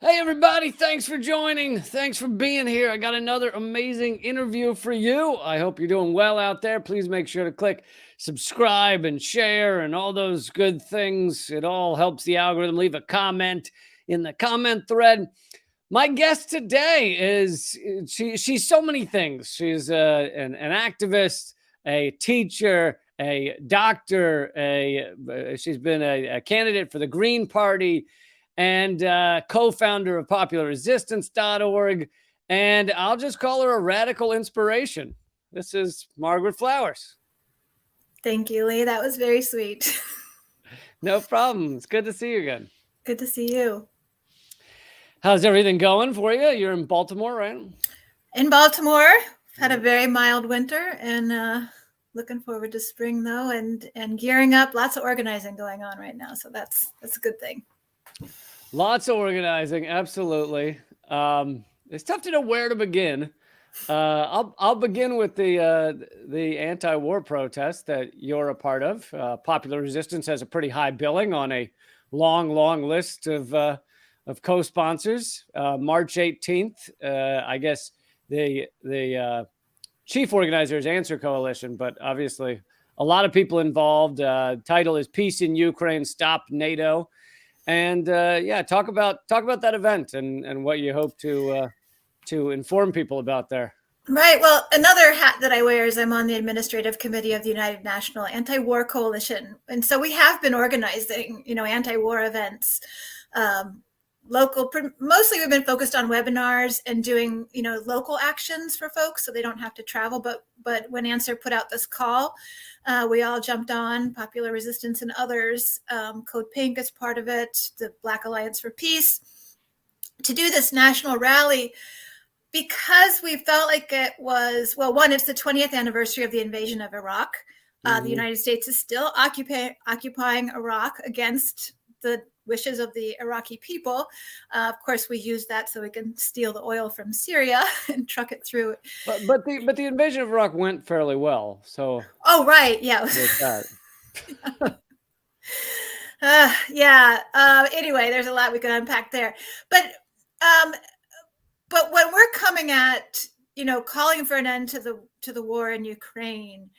Hey, everybody. Thanks for joining. Thanks for being here. I got another amazing interview for you. I hope you're doing well out there. Please make sure to click subscribe and share and all those good things. It all helps the algorithm. Leave a comment in the comment thread. My guest today is she's so many things. She's an activist, a teacher, a doctor, she's been a candidate for the Green Party, and co-founder of popularresistance.org. And I'll just call her a radical inspiration. This is Margaret Flowers. Thank you, Lee. That was very sweet. No problem. It's good to see you again. Good to see you. How's everything going for you? You're in Baltimore, right? In Baltimore, had a very mild winter, and looking forward to spring though, and gearing up. Lots of organizing going on right now, so that's a good thing. Lots of organizing, absolutely. It's tough to know where to begin. I'll begin with the anti-war protest that you're a part of. Popular Resistance has a pretty high billing on a long list of co-sponsors. March 18th, I guess the chief organizer is Answer Coalition, but obviously a lot of people involved. Title is Peace in Ukraine, Stop NATO. And talk about that event and what you hope to inform people about there. Right. Well, another hat that I wear is I'm on the administrative committee of the United National Anti-War Coalition, and so we have been organizing, anti-war events. Local, mostly we've been focused on webinars and doing, local actions for folks so they don't have to travel. But when Answer put out this call, we all jumped on, Popular Resistance and others. Code Pink is part of it, the Black Alliance for Peace, to do this national rally because we felt like it was, well, one, it's the 20th anniversary of the invasion of Iraq. The United States is still occupying Iraq against the wishes of the Iraqi people. Of course, we use that so we can steal the oil from Syria and truck it through. But the invasion of Iraq went fairly well. So. Oh, right. Yeah. Anyway, there's a lot we can unpack there. But when we're coming at, calling for an end to the war in Ukraine,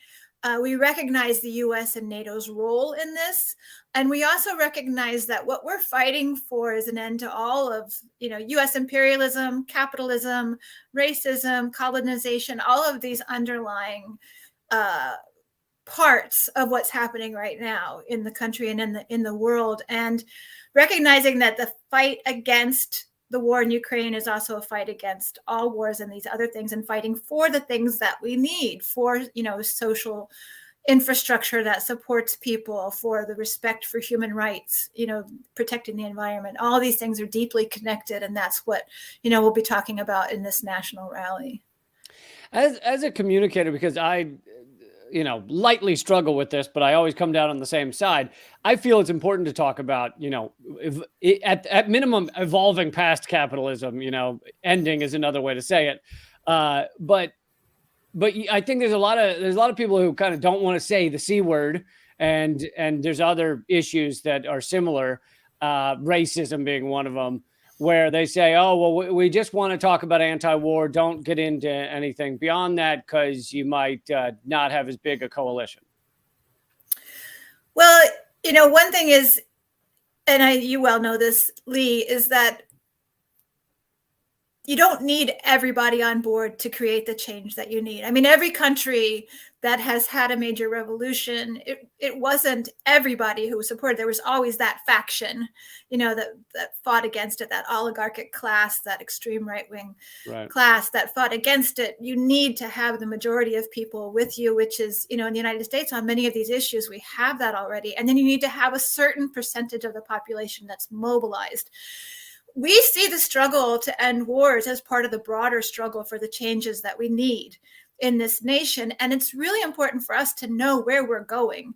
we recognize the U.S. and NATO's role in this. And we also recognize that what we're fighting for is an end to all of, U.S. imperialism, capitalism, racism, colonization, all of these underlying parts of what's happening right now in the country and in the world. And recognizing that the fight against the war in Ukraine is also a fight against all wars and these other things, and fighting for the things that we need for, social infrastructure that supports people, for the respect for human rights, protecting the environment. All these things are deeply connected. And that's what, we'll be talking about in this national rally. As a communicator, because I lightly struggle with this, but I always come down on the same side. I feel it's important to talk about, at minimum, evolving past capitalism. Ending is another way to say it. But I think there's a lot of people who kind of don't want to say the C word, and there's other issues that are similar, racism being one of them, where they say, oh, well, we just want to talk about anti-war. Don't get into anything beyond that because you might not have as big a coalition. Well, one thing is, and you well know this, Lee, is that you don't need everybody on board to create the change that you need. I mean, every country that has had a major revolution, it wasn't everybody who was supported. There was always that faction, that fought against it, that oligarchic class, that extreme right-wing class that fought against it. You need to have the majority of people with you, which is, in the United States on many of these issues, we have that already. And then you need to have a certain percentage of the population that's mobilized. We see the struggle to end wars as part of the broader struggle for the changes that we need in this nation. And it's really important for us to know where we're going,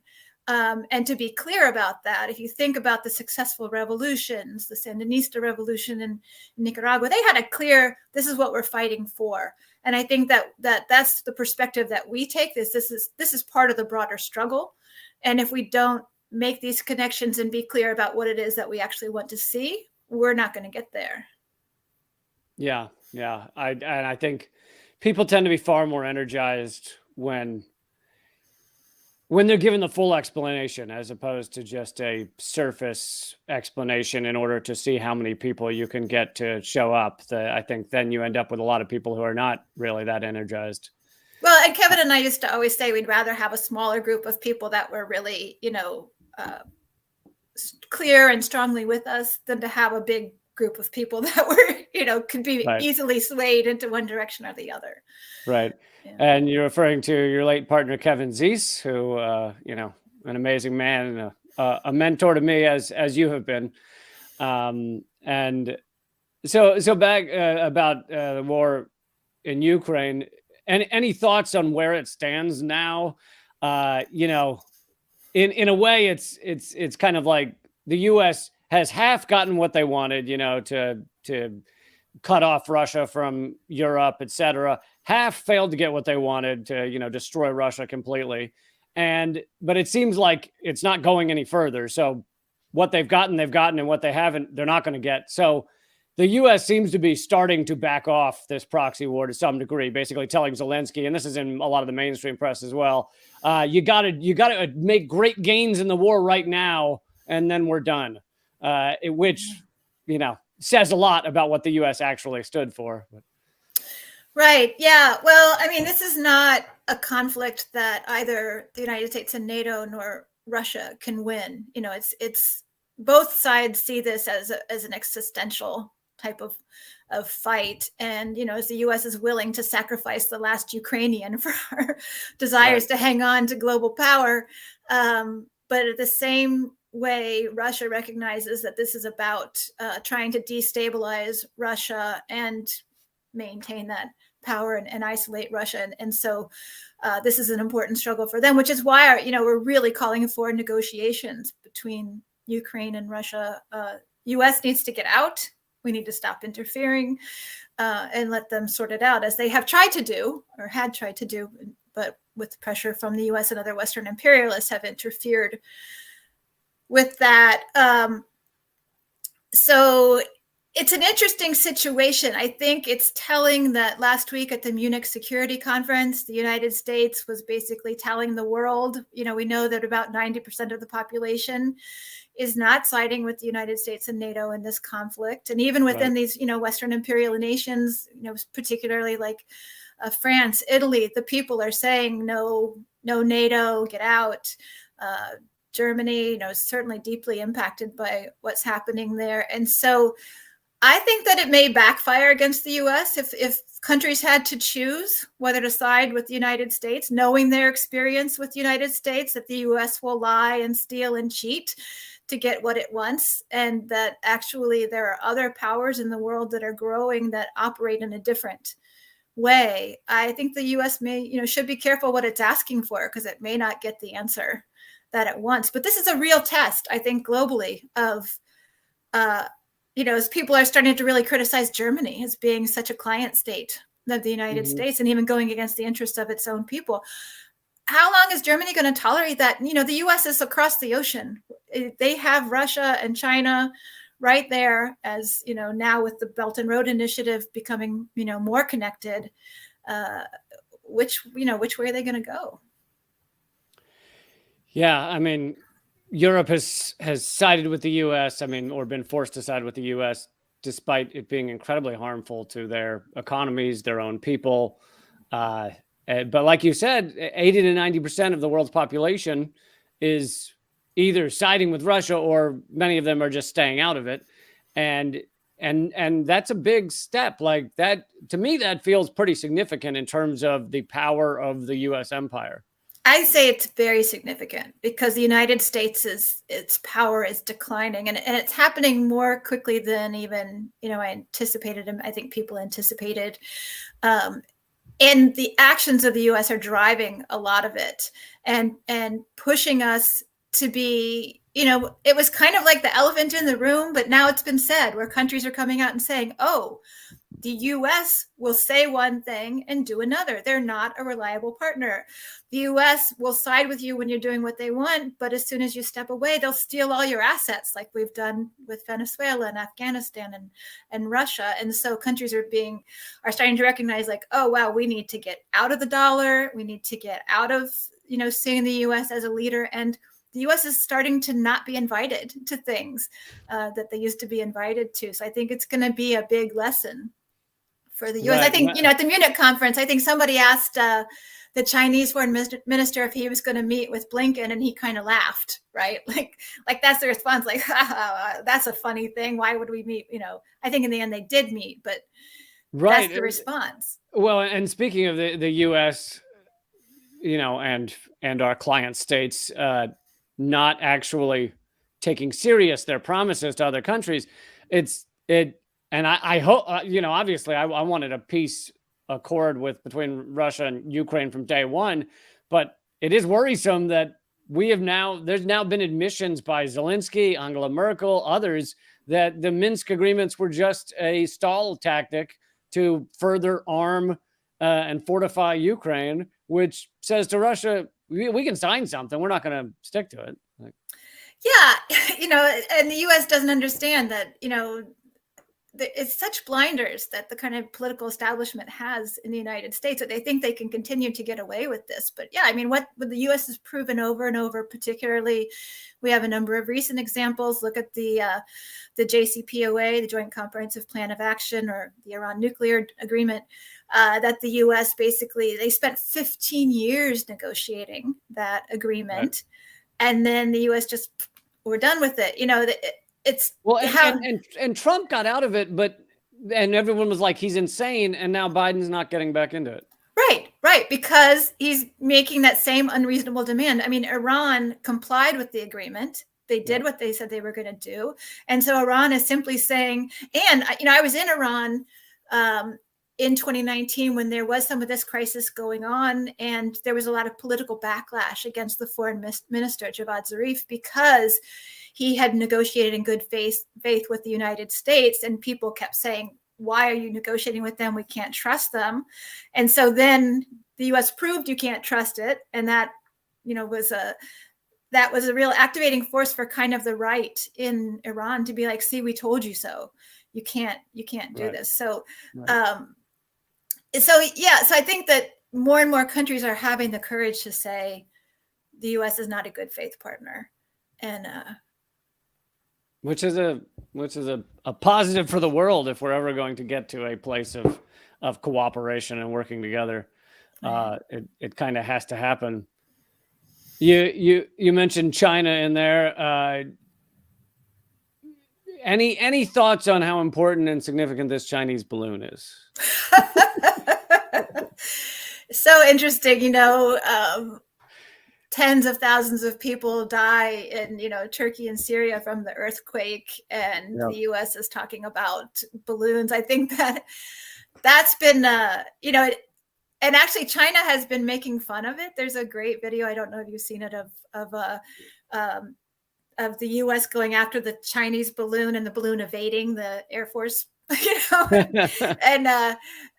and to be clear about that. If you think about the successful revolutions, the Sandinista revolution in Nicaragua, they had a clear, this is what we're fighting for. And I think that's the perspective that we take. This is part of the broader struggle. And if we don't make these connections and be clear about what it is that we actually want to see, we're not going to get there. Yeah, yeah. I think people tend to be far more energized when they're given the full explanation as opposed to just a surface explanation in order to see how many people you can get to show up. I think then you end up with a lot of people who are not really that energized. Well, and Kevin and I used to always say we'd rather have a smaller group of people that were really, clear and strongly with us than to have a big group of people that were, could be Right. easily swayed into one direction or the other. Right. Yeah. And you're referring to your late partner, Kevin Zeese, who, an amazing man and a mentor to me as you have been. And so back about the war in Ukraine, any thoughts on where it stands now? In a way, it's kind of like the U.S. has half gotten what they wanted, to cut off Russia from Europe, etc. Half failed to get what they wanted to, destroy Russia completely. But it seems like it's not going any further. So what they've gotten, and what they haven't, they're not going to get. So the U.S. seems to be starting to back off this proxy war to some degree, basically telling Zelensky, and this is in a lot of the mainstream press as well, you got to make great gains in the war right now, and then we're done. Which, says a lot about what the U.S. actually stood for. Right. Yeah. Well, I mean, this is not a conflict that either the United States and NATO nor Russia can win. It's both sides see this as an existential type of fight. And, as the U.S. is willing to sacrifice the last Ukrainian for our desires to hang on to global power. But at the same way, Russia recognizes that this is about trying to destabilize Russia and maintain that power and isolate Russia. And so this is an important struggle for them, which is why, we're really calling for negotiations between Ukraine and Russia. U.S. needs to get out. We need to stop interfering and let them sort it out, as they have tried to do, or had tried to do, but with pressure from the U.S. and other Western imperialists have interfered with that. So it's an interesting situation. I think it's telling that last week at the Munich Security Conference, the United States was basically telling the world, we know that about 90% of the population is not siding with the United States and NATO in this conflict. And even within these, Western imperial nations, particularly like France, Italy, the people are saying, no, NATO, get out. Germany, is certainly deeply impacted by what's happening there. And so I think that it may backfire against the U.S. if countries had to choose whether to side with the United States, knowing their experience with the United States, that the U.S. will lie and steal and cheat to get what it wants, and that actually there are other powers in the world that are growing that operate in a different way. I think the U.S. should be careful what it's asking for, because it may not get the answer that it wants. But this is a real test, I think, globally of, as people are starting to really criticize Germany as being such a client state of the United States and even going against the interests of its own people. How long is Germany going to tolerate that? The U.S. is across the ocean. They have Russia and China right there, as, now with the Belt and Road Initiative becoming, more connected. Which way are they going to go? Yeah, I mean, Europe has sided with the U.S., or been forced to side with the U.S., despite it being incredibly harmful to their economies, their own people. But like you said, 80 to 90% of the world's population is either siding with Russia, or many of them are just staying out of it. And that's a big step. Like that, to me, that feels pretty significant in terms of the power of the U.S. empire. I say it's very significant because the United States its power is declining, and it's happening more quickly than even, I anticipated, and I think people anticipated. And the actions of the U.S. are driving a lot of it and pushing us to be, it was kind of like the elephant in the room, but now it's been said, where countries are coming out and saying, oh, the US will say one thing and do another. They're not a reliable partner. The US will side with you when you're doing what they want, but as soon as you step away, they'll steal all your assets, like we've done with Venezuela and Afghanistan and Russia. And so countries are starting to recognize, like, oh wow, we need to get out of the dollar. We need to get out of, seeing the US as a leader. And the US is starting to not be invited to things that they used to be invited to. So I think it's going to be a big lesson for the US. Right. I think, at the Munich conference, I think somebody asked the Chinese foreign minister if he was going to meet with Blinken, and he kind of laughed, right? Like that's the response, like, that's a funny thing. Why would we meet? I think in the end they did meet, but that's the response. Well, and speaking of the US, and our client states, not actually taking serious their promises to other countries. And I hope, obviously I wanted a peace accord between Russia and Ukraine from day one, but it is worrisome that there's now been admissions by Zelensky, Angela Merkel, others, that the Minsk agreements were just a stall tactic to further arm and fortify Ukraine, which says to Russia, we can sign something, we're not going to stick to it. Yeah, and the U.S. doesn't understand that, it's such blinders that the kind of political establishment has in the United States, that they think they can continue to get away with this. But yeah, I mean, what the U.S. has proven over and over, particularly, we have a number of recent examples. Look at the JCPOA, the Joint Comprehensive Plan of Action, or the Iran nuclear agreement, that the U.S. basically, they spent 15 years negotiating that agreement. Right. And then the U.S. just, we're done with it. And Trump got out of it, and everyone was like, he's insane. And now Biden's not getting back into it. Right. Because he's making that same unreasonable demand. I mean, Iran complied with the agreement. They did what they said they were going to do. And so Iran is simply saying, and, I was in Iran in 2019 when there was some of this crisis going on, and there was a lot of political backlash against the foreign minister, Javad Zarif, because he had negotiated in good faith with the United States, and people kept saying, why are you negotiating with them? We can't trust them. And so then the U.S. proved you can't trust it, and that was a real activating force for kind of the right in Iran to be like, see, we told you so. You can't do this. So So I think that more and more countries are having the courage to say the U.S. is not a good faith partner, and which is a positive for the world if we're ever going to get to a place of cooperation and working together. It kind of has to happen. You mentioned China in there. Any thoughts on how important and significant this Chinese balloon is? So interesting, tens of thousands of people die in, Turkey and Syria from the earthquake, and the U.S. is talking about balloons. I think that's been, and actually China has been making fun of it. There's a great video, I don't know if you've seen it, of the U.S. going after the Chinese balloon and the balloon evading the Air Force, and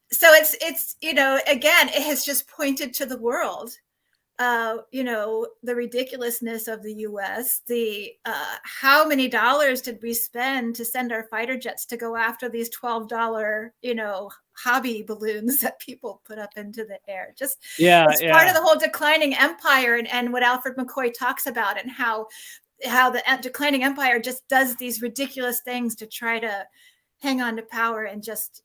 so it's again, it has just pointed to the world, the ridiculousness of the U.S., the how many dollars did we spend to send our fighter jets to go after these $12, hobby balloons that people put up into the air? Just it's part of the whole declining empire, and what Alfred McCoy talks about, and how the declining empire just does these ridiculous things to try to hang on to power, and just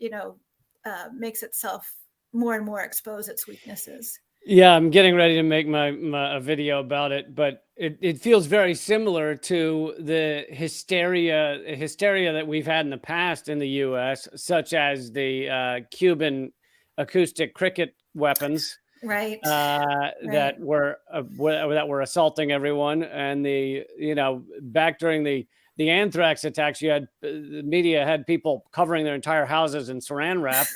makes itself more and more expose its weaknesses. Yeah, I'm getting ready to make a video about it, but it feels very similar to the hysteria that we've had in the past in the U.S., such as the Cuban acoustic cricket weapons, right? That were assaulting everyone, and back during the anthrax attacks, the media had people covering their entire houses in saran wrap.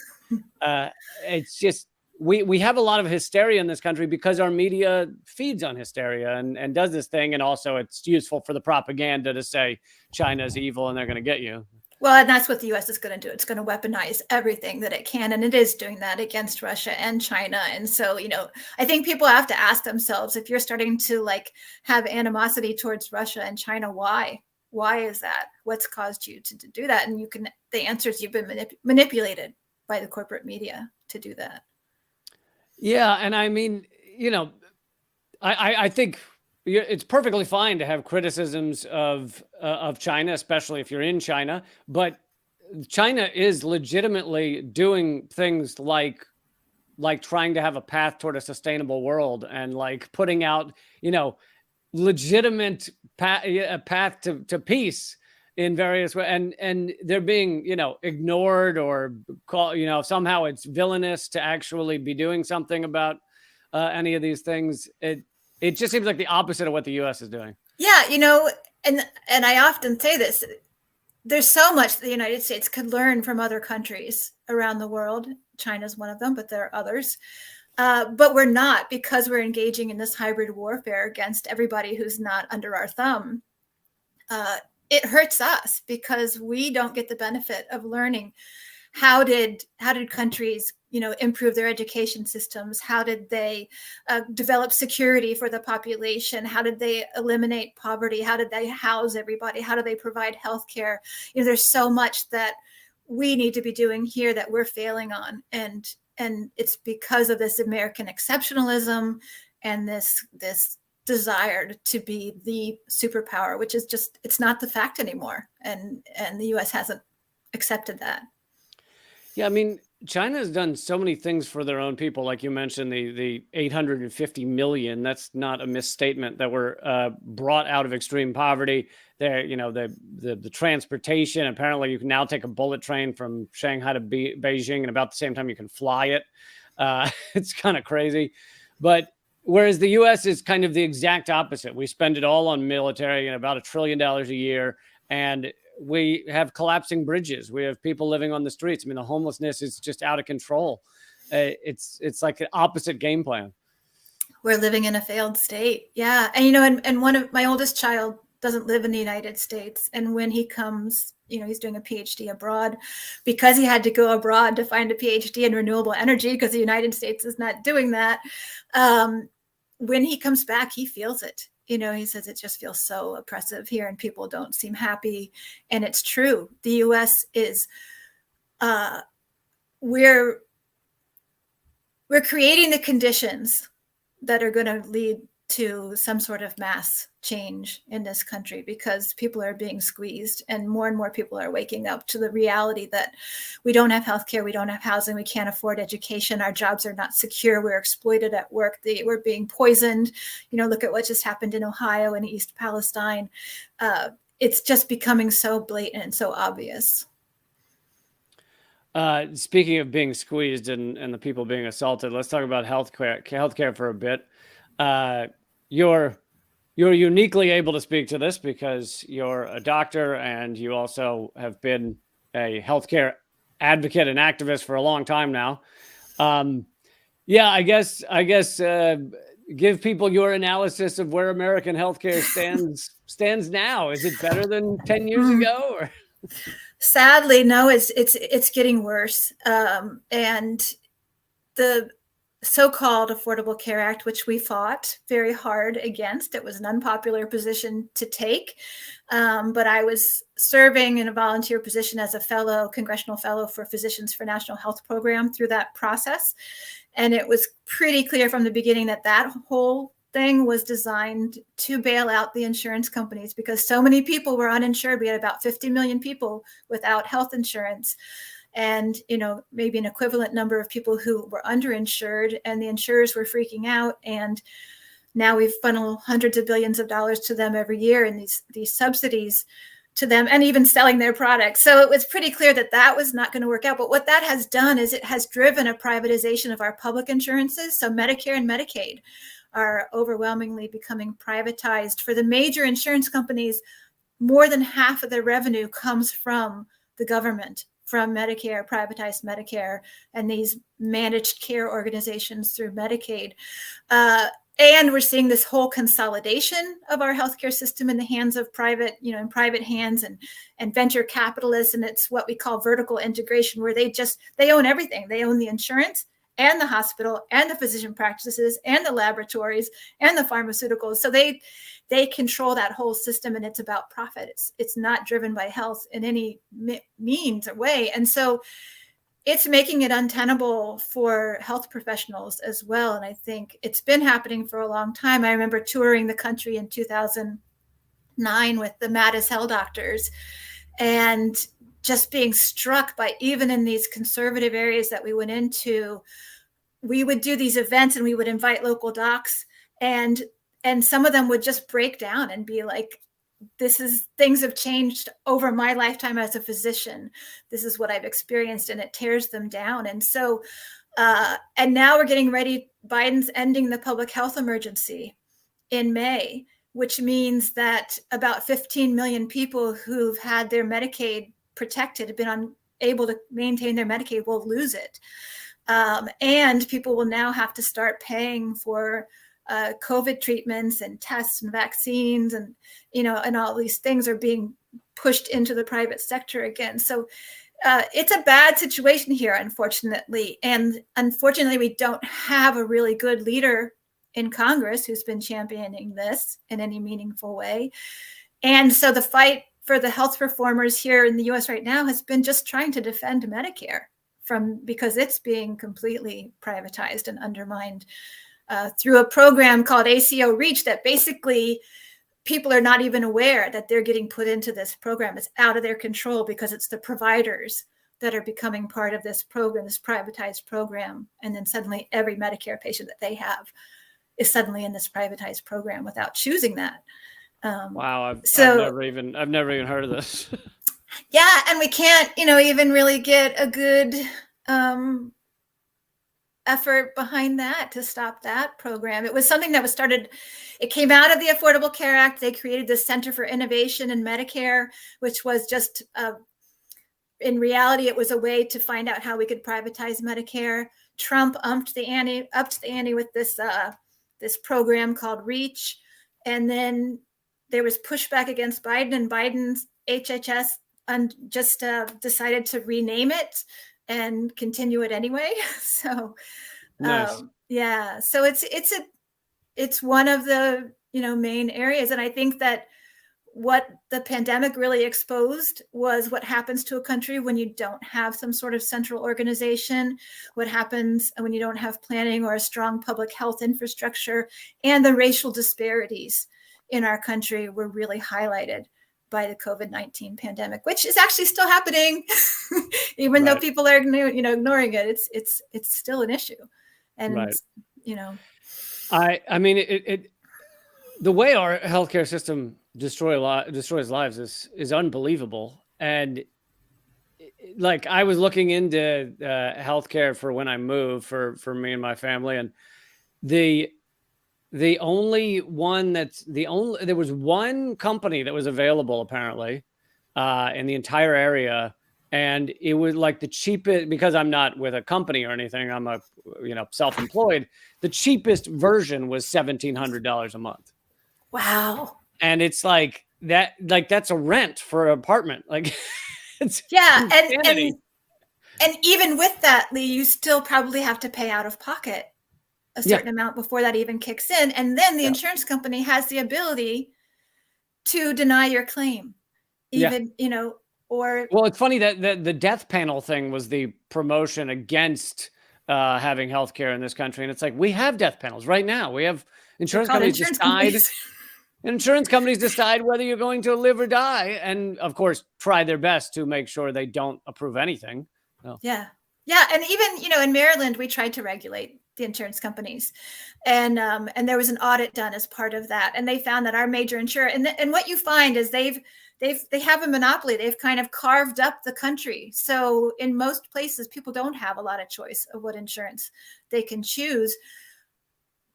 It's just, we have a lot of hysteria in this country because our media feeds on hysteria and does this thing. And also it's useful for the propaganda to say China's evil and they're going to get you. Well, and that's what the US is going to do. It's going to weaponize everything that it can. And it is doing that against Russia and China. And so, I think people have to ask themselves, if you're starting to like have animosity towards Russia and China, why? Why is that? What's caused you to do that? And the answer is you've been manipulated by the corporate media to do that. Yeah. And I mean, I think it's perfectly fine to have criticisms of China, especially if you're in China. But China is legitimately doing things like trying to have a path toward a sustainable world, and like putting out, legitimate a path to peace in various ways, and they're being, ignored, or somehow it's villainous to actually be doing something about any of these things. It just seems like the opposite of what the U.S. is doing. Yeah, and I often say this, there's so much the United States could learn from other countries around the world. China's one of them, but there are others. But we're not, because we're engaging in this hybrid warfare against everybody who's not under our thumb. It hurts us because we don't get the benefit of learning how did countries improve their education systems, how did they develop security for the population, how did they eliminate poverty, how did they house everybody, how do they provide health care. There's so much that we need to be doing here that we're failing on, and it's because of this American exceptionalism and this desire to be the superpower, which is just, it's not the fact anymore, and the US hasn't accepted that. Yeah, I mean, China has done so many things for their own people. Like you mentioned, the 850 million, that's not a misstatement, that were brought out of extreme poverty. There, the transportation. Apparently, you can now take a bullet train from Shanghai to Beijing, and about the same time you can fly it. It's kind of crazy. But whereas the U.S. is kind of the exact opposite. We spend it all on military, and about $1 trillion a year, and we have collapsing bridges. We have people living on the streets. I mean, the homelessness is just out of control. It's like an opposite game plan. We're living in a failed state. Yeah. And, and one of my oldest child doesn't live in the United States. And when he comes, he's doing a PhD abroad, because he had to go abroad to find a PhD in renewable energy, because the United States is not doing that. When he comes back, he feels it. He says it just feels so oppressive here, and people don't seem happy. And it's true. The U.S. is, we're creating the conditions that are going to lead to some sort of mass change in this country, because people are being squeezed, and more people are waking up to the reality that we don't have healthcare, we don't have housing, we can't afford education, our jobs are not secure, we're exploited at work, we're being poisoned. Look at what just happened in Ohio and East Palestine. It's just becoming so blatant and so obvious. Speaking of being squeezed and the people being assaulted, let's talk about healthcare for a bit. You're uniquely able to speak to this because you're a doctor, and you also have been a healthcare advocate and activist for a long time now. Yeah, I guess give people your analysis of where American healthcare stands now. Is it better than 10 years ago? Or? Sadly, no. It's getting worse, and the so-called Affordable Care Act, which we fought very hard against. It was an unpopular position to take, but I was serving in a volunteer position as a congressional fellow for Physicians for National Health Program through that process. And it was pretty clear from the beginning that whole thing was designed to bail out the insurance companies, because so many people were uninsured. We had about 50 million people without health insurance, and maybe an equivalent number of people who were underinsured, and the insurers were freaking out. And now we've funneled hundreds of billions of dollars to them every year in these subsidies to them, and even selling their products. So it was pretty clear that was not going to work out. But what that has done is it has driven a privatization of our public insurances. So Medicare and Medicaid are overwhelmingly becoming privatized. For the major insurance companies, more than half of their revenue comes from the government, from Medicare, privatized Medicare, and these managed care organizations through Medicaid. And we're seeing this whole consolidation of our healthcare system in the hands of private, in private hands and venture capitalists. And it's what we call vertical integration, where they own everything. They own the insurance and the hospital and the physician practices and the laboratories and the pharmaceuticals. So they control that whole system, and it's about profit. It's not driven by health in any means or way. And so it's making it untenable for health professionals as well. And I think it's been happening for a long time. I remember touring the country in 2009 with the Mad as Hell doctors, and just being struck by, even in these conservative areas that we went into, we would do these events and we would invite local docs, and some of them would just break down and be like, things have changed over my lifetime as a physician. This is what I've experienced, and it tears them down. And so, and now we're getting ready. Biden's ending the public health emergency in May, which means that about 15 million people who've had their Medicaid protected, have been unable to maintain their Medicaid, will lose it. And people will now have to start paying for COVID treatments and tests and vaccines, and and all these things are being pushed into the private sector again. So it's a bad situation here, unfortunately. And unfortunately, we don't have a really good leader in Congress who's been championing this in any meaningful way. And so the fight for the health reformers here in the US right now has been just trying to defend Medicare because it's being completely privatized and undermined through a program called ACO REACH that basically people are not even aware that they're getting put into this program. It's out of their control because it's the providers that are becoming part of this program, this privatized program. And then suddenly every Medicare patient that they have is suddenly in this privatized program without choosing that. Wow. I've never even heard of this. Yeah. And we can't, even really get a good effort behind that to stop that program. It was something that was started, it came out of the Affordable Care Act. They created the Center for Innovation in Medicare, which was just, in reality, it was a way to find out how we could privatize Medicare. Trump upped the ante with this program called REACH. And then there was pushback against Biden, and Biden's HHS just decided to rename it and continue it anyway. So, nice. Yeah. So it's one of the main areas, and I think that what the pandemic really exposed was what happens to a country when you don't have some sort of central organization, what happens when you don't have planning or a strong public health infrastructure, and the racial disparities in our country were really highlighted by the COVID-19 pandemic, which is actually still happening, even though people are ignoring it. It's still an issue, and I mean it the way our healthcare system destroys lives is unbelievable. And like, I was looking into healthcare for when I moved for me and my family, and there was one company that was available apparently in the entire area, and it was like the cheapest, because I'm not with a company or anything, I'm a self-employed. The cheapest version was $1,700 a month. Wow. And it's like that's a rent for an apartment. Like, it's and even with that, Lee, you still probably have to pay out of pocket a certain amount before that even kicks in. And then the insurance company has the ability to deny your claim, even, well, it's funny that the death panel thing was the promotion against having healthcare in this country. And it's like, we have death panels right now. We have insurance companies decide whether you're going to live or die, and of course try their best to make sure they don't approve anything. Yeah. And even in Maryland, we tried to regulate the insurance companies, and there was an audit done as part of that, and they found that our major insurer, and what you find is they have a monopoly. They've kind of carved up the country. So in most places, people don't have a lot of choice of what insurance they can choose.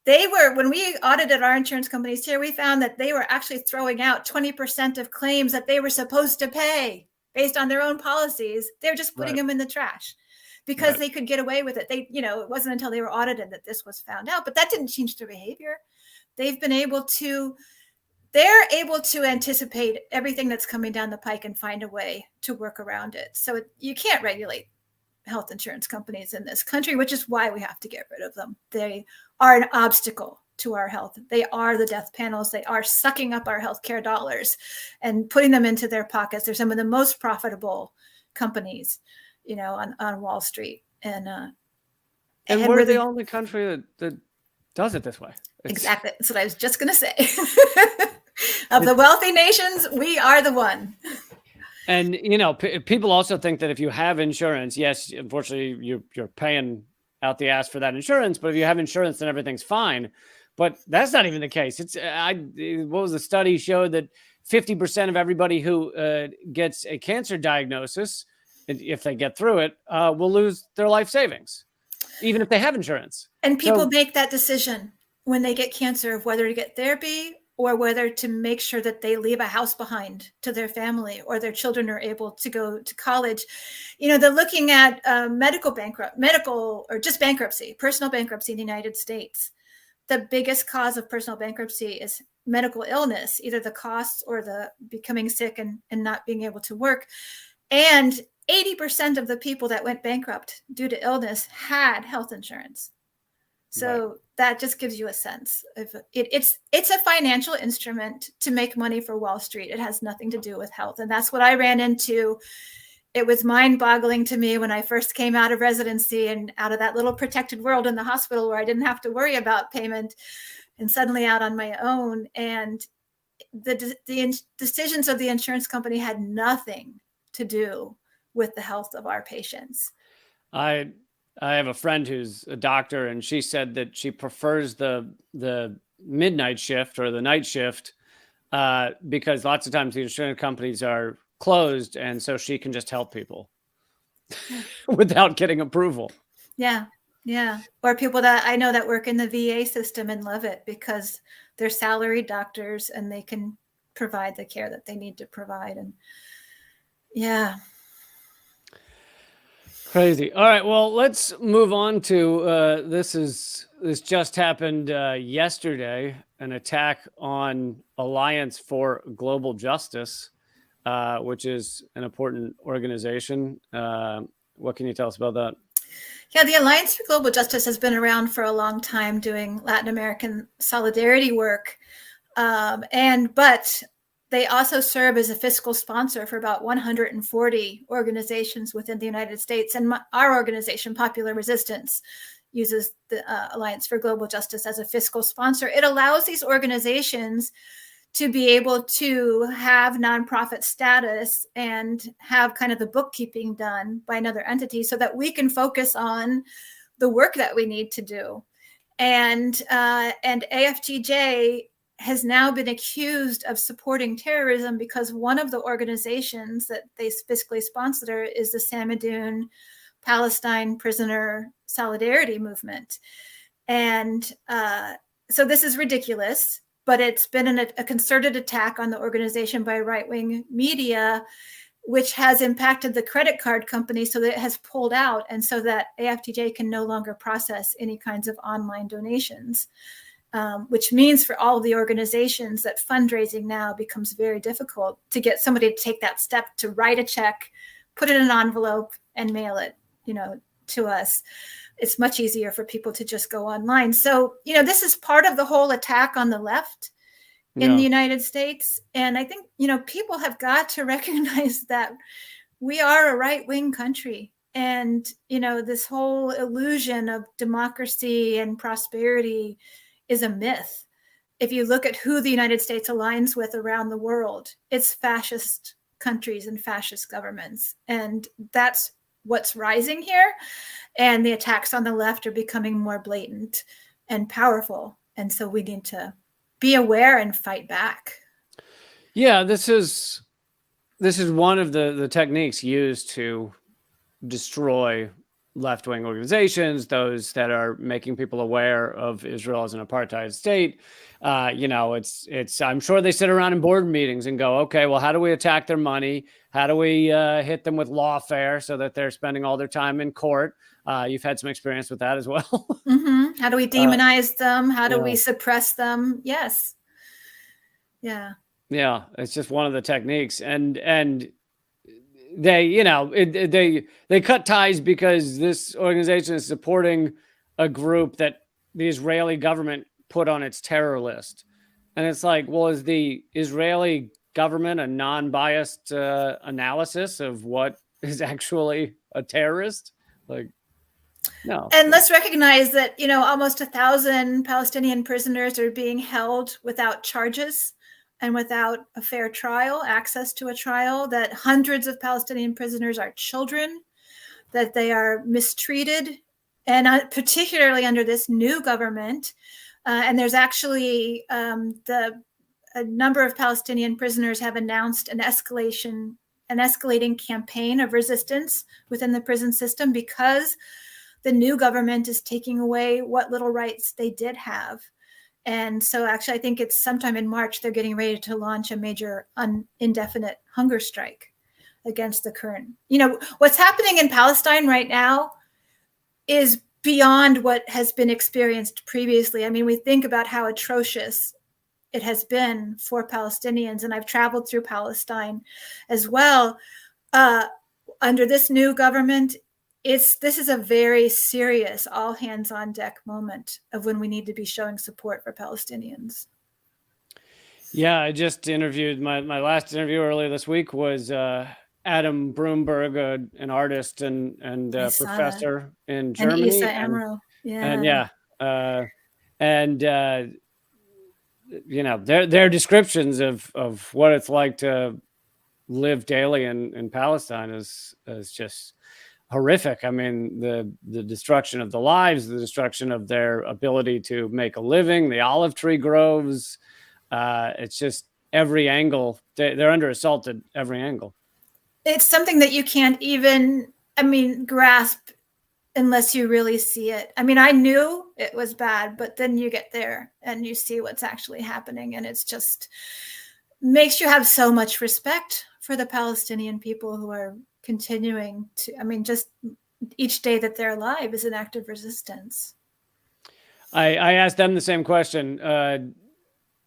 When we audited our insurance companies here, we found that they were actually throwing out 20% of claims that they were supposed to pay based on their own policies. They're just putting them in the trash because they could get away with it. It wasn't until they were audited that this was found out, but that didn't change their behavior. they've been able to, they're able to anticipate everything that's coming down the pike and find a way to work around it. So you can't regulate health insurance companies in this country, which is why we have to get rid of them. They are an obstacle to our health. They are the death panels. They are sucking up our healthcare dollars and putting them into their pockets. They're some of the most profitable companies, you know, on Wall Street. And we're the only country that does it this way. Exactly. That's what I was just going to say. Of the wealthy nations, we are the one. And, you know, people also think that if you have insurance, yes, unfortunately, you're paying out the ass for that insurance. But if you have insurance, then everything's fine. But that's not even the case. What was the study showed that 50% of everybody who gets a cancer diagnosis, if they get through it, will lose their life savings, even if they have insurance. And people make that decision when they get cancer of whether to get therapy or whether to make sure that they leave a house behind to their family or their children are able to go to college. You know, they're looking at medical or just bankruptcy, personal bankruptcy in the United States. The biggest cause of personal bankruptcy is medical illness, either the costs or the becoming sick and not being able to work. And 80% of the people that went bankrupt due to illness had health insurance. So right. That just gives you a sense of it's a financial instrument to make money for Wall Street. It has nothing to do with health. And that's what I ran into. It was mind-boggling to me when I first came out of residency and out of that little protected world in the hospital where I didn't have to worry about payment, and suddenly out on my own. And the decisions of the insurance company had nothing to do with the health of our patients. I have a friend who's a doctor, and she said that she prefers the midnight shift or the night shift because lots of times the insurance companies are closed, and so she can just help people without getting approval. Yeah. Or people that I know that work in the VA system and love it because they're salaried doctors and they can provide the care that they need to provide. And yeah. Crazy. All right. Well, let's move on to this just happened yesterday, an attack on Alliance for Global Justice, which is an important organization. What can you tell us about that? Yeah, the Alliance for Global Justice has been around for a long time doing Latin American solidarity work. But they also serve as a fiscal sponsor for about 140 organizations within the United States. And our organization, Popular Resistance, uses the Alliance for Global Justice as a fiscal sponsor. It allows these organizations to be able to have nonprofit status and have kind of the bookkeeping done by another entity so that we can focus on the work that we need to do. And AFGJ has now been accused of supporting terrorism because one of the organizations that they fiscally sponsor is the Samidoun Palestine Prisoner Solidarity Movement. And so this is ridiculous, but it's been a concerted attack on the organization by right-wing media, which has impacted the credit card company so that it has pulled out and so that AFGJ can no longer process any kinds of online donations. Which means for all of the organizations that fundraising now becomes very difficult to get somebody to take that step to write a check, put it in an envelope and mail it, to us. It's much easier for people to just go online. So, this is part of the whole attack on the left in the United States. And I think, people have got to recognize that we are a right-wing country. And, this whole illusion of democracy and prosperity is a myth. If you look at who the United States aligns with around the world, it's fascist countries and fascist governments. And that's what's rising here. And the attacks on the left are becoming more blatant and powerful. And so we need to be aware and fight back. Yeah, this is one of the techniques used to destroy left-wing organizations, those that are making people aware of Israel as an apartheid state. I'm sure they sit around in board meetings and go, okay, well, how do we attack their money? How do we hit them with lawfare so that they're spending all their time in court? You've had some experience with that as well. How do we demonize them? How do we yeah. suppress them? Yes. Yeah. Yeah, it's just one of the techniques, and they cut ties because this organization is supporting a group that the Israeli government put on its terror list, and it's like, well, is the Israeli government a non-biased analysis of what is actually a terrorist? Like, no. And let's recognize that, almost 1,000 Palestinian prisoners are being held without charges and without a fair trial, access to a trial, that hundreds of Palestinian prisoners are children, that they are mistreated, and particularly under this new government. And there's actually a number of Palestinian prisoners have announced an escalating campaign of resistance within the prison system because the new government is taking away what little rights they did have. And so actually, I think it's sometime in March, they're getting ready to launch a major indefinite hunger strike against the current. What's happening in Palestine right now is beyond what has been experienced previously. I mean, we think about how atrocious it has been for Palestinians, and I've traveled through Palestine as well. Under this new government, this is a very serious all hands on deck moment of when we need to be showing support for Palestinians. Yeah, I just interviewed my last interview earlier this week was Adam Broomberg, an artist and professor in Germany, and Isa Amro. Their descriptions of what it's like to live daily in Palestine is just horrific. I mean, the destruction of the lives, the destruction of their ability to make a living, the olive tree groves. It's just every angle. They're under assault at every angle. It's something that you can't even, grasp unless you really see it. I mean, I knew it was bad, but then you get there and you see what's actually happening. And it's just makes you have so much respect for the Palestinian people who are continuing to, just each day that they're alive is an act of resistance. I asked them the same question.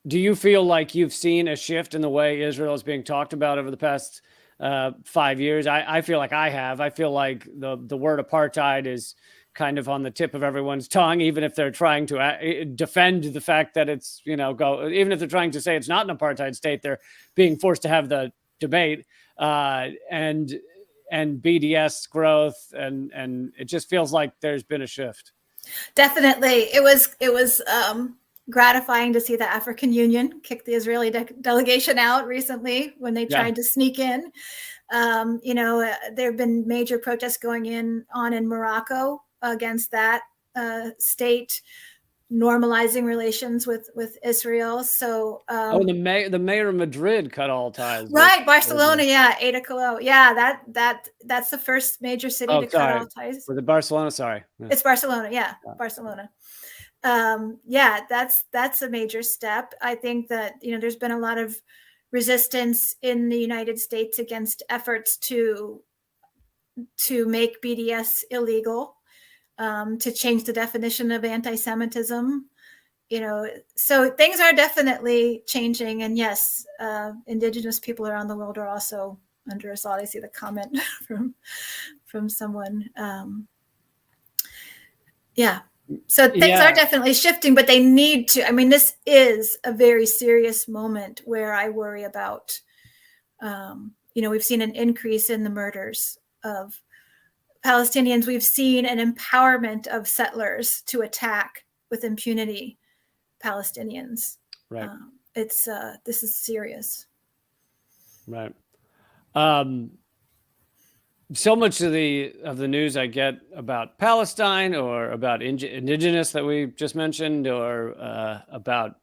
Do you feel like you've seen a shift in the way Israel is being talked about over the past 5 years? I feel like I have. I feel like the word apartheid is kind of on the tip of everyone's tongue, even if they're trying to defend the fact that it's, even if they're trying to say it's not an apartheid state, they're being forced to have the debate. And BDS growth, and it just feels like there's been a shift. Definitely, it was gratifying to see the African Union kick the Israeli delegation out recently when they tried to sneak in. There have been major protests going on in Morocco against that state normalizing relations with Israel. So the mayor of Madrid cut all ties. Right, Barcelona, Ada Colau. Yeah, that's the first major city to cut all ties. Was it Barcelona? Sorry. It's Barcelona, Barcelona. That's a major step. I think that there's been a lot of resistance in the United States against efforts to make BDS illegal. To change the definition of anti-Semitism, so things are definitely changing. And yes, indigenous people around the world are also under assault. I see the comment from someone. So things are definitely shifting, but they need to. This is a very serious moment where I worry about. We've seen an increase in the murders of Palestinians. We've seen an empowerment of settlers to attack with impunity Palestinians. Right. This is serious. Right. So much of the news I get about Palestine or about indigenous that we just mentioned, or about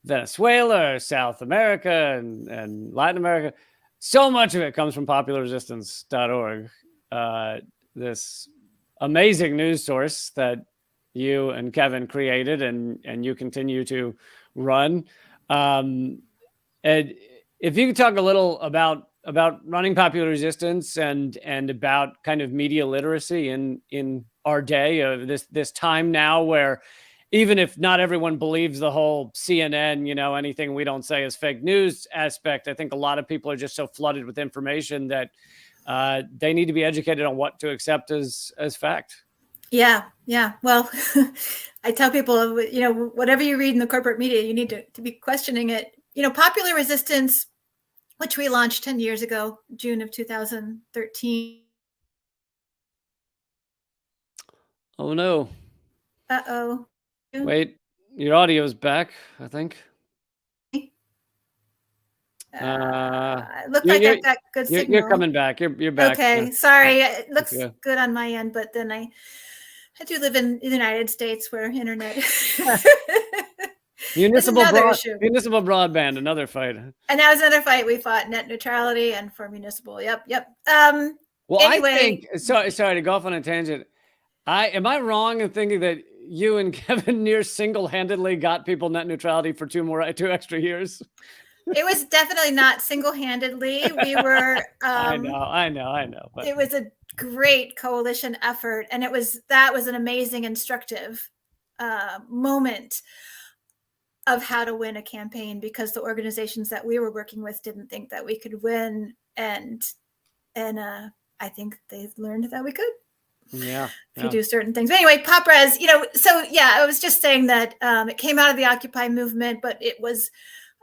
Venezuela or South America and Latin America. So much of it comes from popularresistance.org. This amazing news source that you and Kevin created and you continue to run. And if you could talk a little about running Popular Resistance and about kind of media literacy in our day, this time now where even if not everyone believes the whole CNN, anything we don't say is fake news aspect, I think a lot of people are just so flooded with information that they need to be educated on what to accept as fact. Yeah. Well, I tell people, whatever you read in the corporate media, you need to be questioning it. Popular Resistance, which we launched 10 years ago, June of 2013. Oh, no. Uh-oh. Wait, your audio is back, I think. It looked like I've got good signal. You're coming back. You're back. Okay, Yeah. sorry. It looks good on my end, but then I do live in the United States where internet municipal broadband, another fight. And that was another fight we fought, net neutrality and for municipal. Yep. Well, anyway, I think sorry to go off on a tangent. Am I wrong in thinking that you and Kevin near single-handedly got people net neutrality for 2 extra years? It was definitely not single-handedly. We were. I know. But it was a great coalition effort, and that was an amazing, instructive moment of how to win a campaign, because the organizations that we were working with didn't think that we could win, and I think they learned that we could. Yeah. If you do certain things. But anyway, PopRes, so yeah, I was just saying that it came out of the Occupy movement, but it was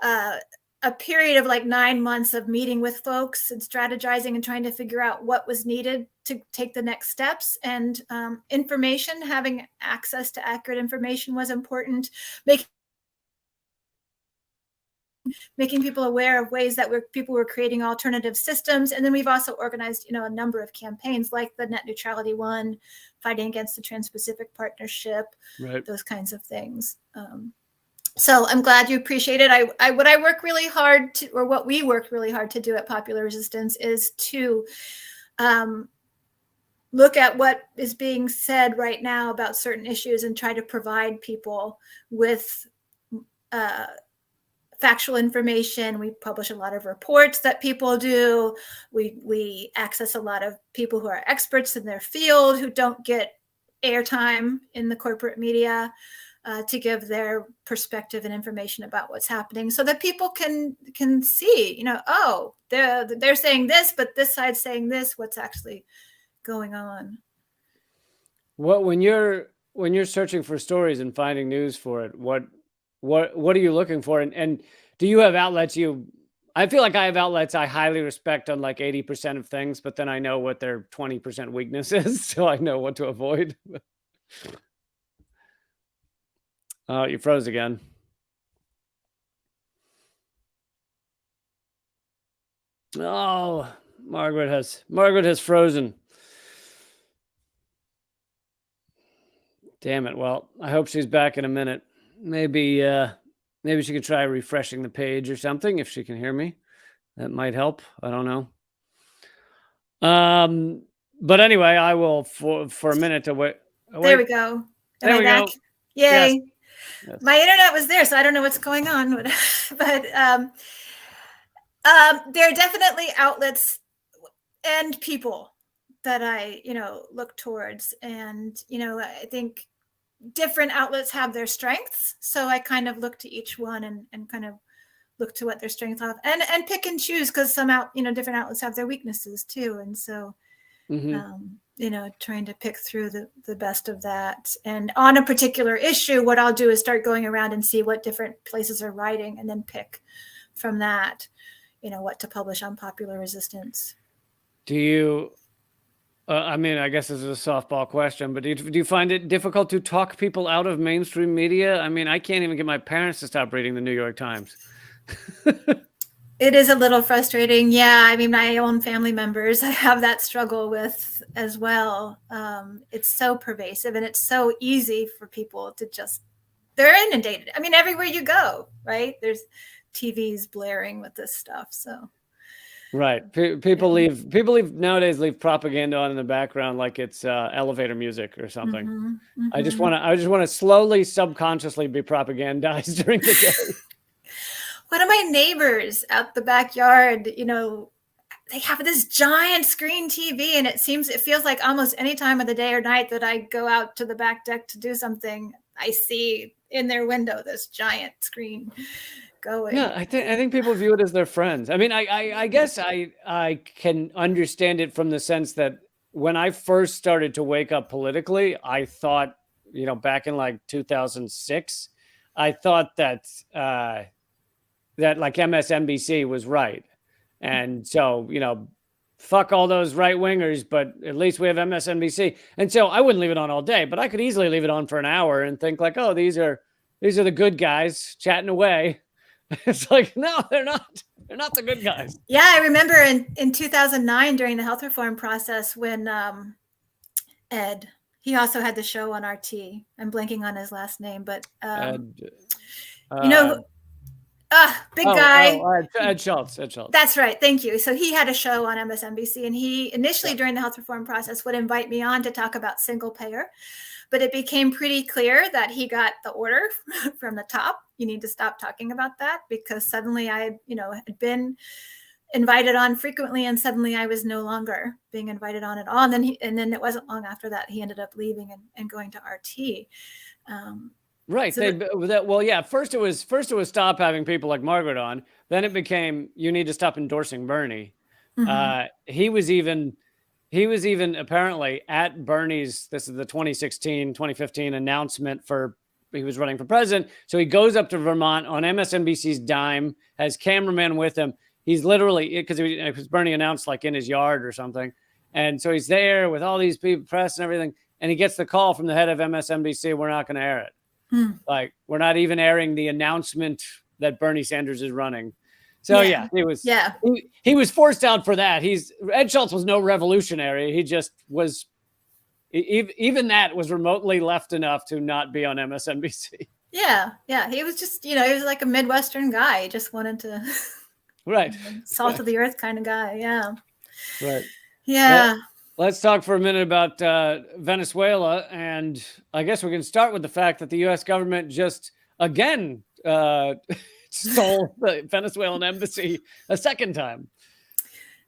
a period of like 9 months of meeting with folks and strategizing and trying to figure out what was needed to take the next steps. And information, having access to accurate information was important. Making people aware of ways that people were creating alternative systems. And then we've also organized, a number of campaigns like the net neutrality one, fighting against the Trans-Pacific Partnership, right, those kinds of things. So I'm glad you appreciate it. what I work really hard to, or what we work really hard to do at Popular Resistance, is to look at what is being said right now about certain issues and try to provide people with factual information. We publish a lot of reports that people do. We access a lot of people who are experts in their field who don't get airtime in the corporate media, to give their perspective and information about what's happening, so that people can see, they're saying this, but this side's saying this. What's actually going on? When you're searching for stories and finding news for it, what are you looking for? And do you have outlets I feel like I have outlets I highly respect on like 80% of things, but then I know what their 20% weakness is, so I know what to avoid. Oh, you froze again. Oh, Margaret has frozen. Damn it. Well, I hope she's back in a minute. Maybe she could try refreshing the page or something if she can hear me. That might help. I don't know. But anyway, I will for a minute to wait. There we go. There we go. Yay. Yes. My internet was there, so I don't know what's going on, but there are definitely outlets and people that I, look towards. And, I think different outlets have their strengths. So I kind of look to each one and kind of look to what their strengths are, and pick and choose, because different outlets have their weaknesses too. And so, trying to pick through the best of that. And on a particular issue, what I'll do is start going around and see what different places are writing, and then pick from that, what to publish on Popular Resistance. Do you, I guess this is a softball question, but do you find it difficult to talk people out of mainstream media? I mean, I can't even get my parents to stop reading the New York Times. It is a little frustrating. Yeah. My own family members, I have that struggle with as well. It's so pervasive, and it's so easy for people to they're inundated. Everywhere you go, right? There's TVs blaring with this stuff. So Right. People leave nowadays leave propaganda on in the background like it's elevator music or something. Mm-hmm, I just mm-hmm. want to slowly, subconsciously be propagandized during the day. One of my neighbors out the backyard, they have this giant screen TV, and it feels like almost any time of the day or night that I go out to the back deck to do something, I see in their window this giant screen going. Yeah, I think people view it as their friends. I mean, I guess I can understand it from the sense that when I first started to wake up politically, I thought, back in like 2006, I thought that that like MSNBC was right. And so, fuck all those right wingers, but at least we have MSNBC. And so I wouldn't leave it on all day, but I could easily leave it on for an hour and think like, oh, these are the good guys chatting away. It's like, no, they're not. They're not the good guys. Yeah, I remember in 2009 during the health reform process when Ed, he also had the show on RT. I'm blanking on his last name, but big guy. Ed Schultz. That's right. Thank you. So he had a show on MSNBC, and he initially during the health reform process would invite me on to talk about single payer. But it became pretty clear that he got the order from the top. You need to stop talking about that, because suddenly I, had been invited on frequently, and suddenly I was no longer being invited on at all. And then it wasn't long after that he ended up leaving and going to RT. Right. First it was stop having people like Margaret on. Then it became you need to stop endorsing Bernie. Mm-hmm. He was even apparently at Bernie's, this is the 2015 announcement he was running for president. So he goes up to Vermont on MSNBC's dime, has cameraman with him. He's literally, because Bernie announced like in his yard or something. And so he's there with all these people, press and everything. And he gets the call from the head of MSNBC, we're not going to air it. Like, we're not even airing the announcement that Bernie Sanders is running. So he was forced out for that. Ed Schultz was no revolutionary. He just was, even that was remotely left enough to not be on MSNBC. Yeah. He was just, he was like a Midwestern guy. He just wanted to, right, salt of the earth kind of guy. Yeah. Right. Yeah. Let's talk for a minute about Venezuela, and I guess we can start with the fact that the U.S. government just again stole the Venezuelan embassy a second time.